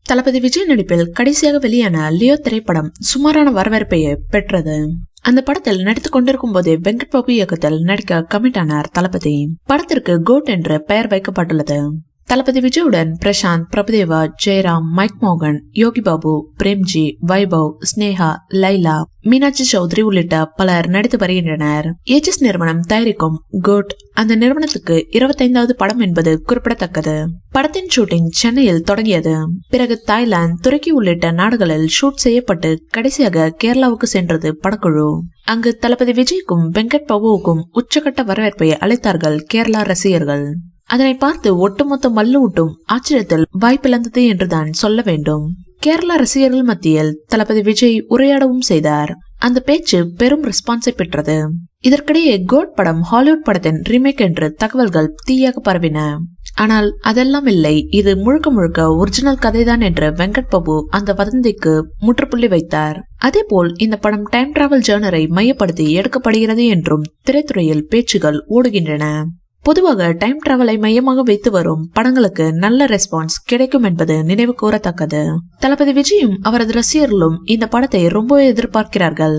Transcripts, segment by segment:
தளபதி விஜய் நடிப்பில் கடைசியாக வெளியான லியோ திரைப்படம் சுமாரான வரவேற்பையை பெற்றது. அந்த படத்தில் நடித்துக் கொண்டிருக்கும் போதே வெங்கட் பிரபு இயக்கத்தில் நடிக்க கமிட் ஆனார் தளபதி. படத்திற்கு கோட் என்று பெயர் வைக்கப்பட்டுள்ளது. தளபதி விஜயுடன் பிரசாந்த், பிரபுதேவா, ஜெயராம், மைக் மோகன், யோகி பாபு, பிரேம்ஜி, வைபவ், ஸ்னேகா, லைலா, மீனாட்சி சௌத்ரி உள்ளிட்ட பலர் நடித்து வருகின்றனர். ஏஜஸ் நிறுவனம் தயாரிக்கும் கோட் அந்த நிறுவனத்துக்கு 25வது படம் என்பது குறிப்பிடத்தக்கது. படத்தின் ஷூட்டிங் சென்னையில் தொடங்கியது. பிறகு தாய்லாந்து, துருக்கி உள்ளிட்ட நாடுகளில் ஷூட் செய்யப்பட்டு கடைசியாக கேரளாவுக்கு சென்றது படக்குழு. அங்கு தளபதி விஜய்க்கும் வெங்கட் பிரபுவுக்கும் உச்சகட்ட வரவேற்பை அளித்தார்கள் கேரளா ரசிகர்கள். அதனை பார்த்து ஒட்டுமொத்த மல்லூட்டும் ஆச்சரியத்தில் வாய்ப்பிழந்தது என்றுதான் சொல்ல வேண்டும். கேரளா ரசிகர்கள் மத்தியில் தளபதி விஜய் உரையாடவும் செய்தார். அந்த பேச்சு பெரும் ரெஸ்பான்ஸை பெற்றது. இதற்கிடையே கோட் படம் ஹாலிவுட் படத்தின் ரீமேக் என்று தகவல்கள் தீயாக பரவின. ஆனால் அதெல்லாம் இல்லை, இது முழுக்க முழுக்க ஒரிஜினல் கதைதான் என்று வெங்கட் பிரபு அந்த வதந்திக்கு முற்றுப்புள்ளி வைத்தார். அதேபோல் இந்த படம் டைம் டிராவல் ஜேர்னரை மையப்படுத்தி எடுக்கப்படுகிறது என்றும் திரைத்துறையில் பேச்சுகள் ஓடுகின்றன. பொதுவாக டைம் டிராவலை மையமாக வைத்து வரும் படங்களுக்கு நல்ல ரெஸ்பான்ஸ் கிடைக்கும் என்பது நினைவு கூறத்தக்கது. தளபதி விஜயும் அவரது ரசிகர்களும் இந்த படத்தை ரொம்பவே எதிர்பார்க்கிறார்கள்.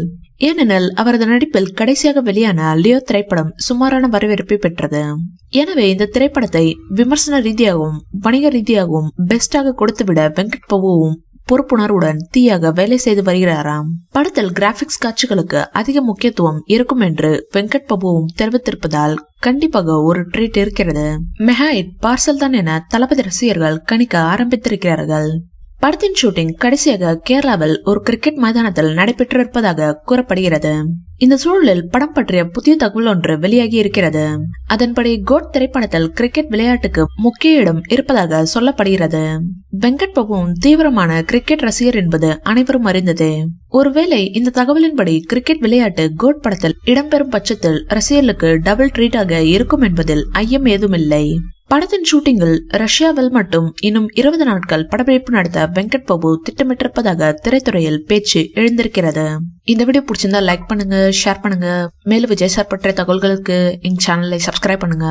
ஏனெனில் அவரது நடிப்பில் கடைசியாக வெளியான லியோ திரைப்படம் சுமாரான வரவேற்பை பெற்றது. எனவே இந்த திரைப்படத்தை விமர்சன ரீதியாகவும் வணிக ரீதியாகவும் பெஸ்டாக கொடுத்துவிட வெங்கட் பிரபுவும் பொறுப்புணர்வுடன் தீயாக வேலை செய்து வருகிறாராம். படத்தில் கிராபிக்ஸ் காட்சிகளுக்கு அதிக முக்கியத்துவம் இருக்கும் என்று வெங்கட் பிரபுவும் தெரிவித்திருப்பதால் கண்டிப்பாக ஒரு ட்ரீட் இருக்கிறது. மெகா ஹிட் பார்சல் தான் என தளபதி ரசிகர்கள் கணிக்க ஆரம்பித்திருக்கிறார்கள். படத்தின் ஷூட்டிங் கடைசியாக கேரளாவில் ஒரு கிரிக்கெட் மைதானத்தில் நடைபெற்றிருப்பதாக கூறப்படுகிறது. இந்த சூழலில் படம் பற்றிய புதிய தகவல் ஒன்று வெளியாகி இருக்கிறது. அதன்படி கோட் திரைப்படத்தில் கிரிக்கெட் விளையாட்டுக்கு முக்கிய இடம் இருப்பதாக சொல்லப்படுகிறது. வெங்கட் பிரபுவும் தீவிரமான கிரிக்கெட் ரசிகர் என்பது அனைவரும் அறிந்ததே. ஒருவேளை இந்த தகவலின்படி கிரிக்கெட் விளையாட்டு கோட் படத்தில் இடம்பெறும் பட்சத்தில் ரசிகர்களுக்கு டபுள் ட்ரீட்டாக இருக்கும் என்பதில் ஐயம் ஏதுமில்லை. படத்தின் ஷூட்டிங்கில் ரஷ்யாவில் மட்டும் இன்னும் 20 நாட்கள் படப்பிடிப்பு நடத்த வெங்கட் பிரபு திட்டமிட்டிருப்பதாக திரைத்துறையில் பேச்சு எழுந்திருக்கிறது. இந்த வீடியோ பிடிச்சிருந்தா லைக் பண்ணுங்க, ஷேர் பண்ணுங்க. மேலும் விஜய் சார் பற்றிய தகவல்களுக்கு எங்க சேனலை சப்ஸ்கிரைப் பண்ணுங்க.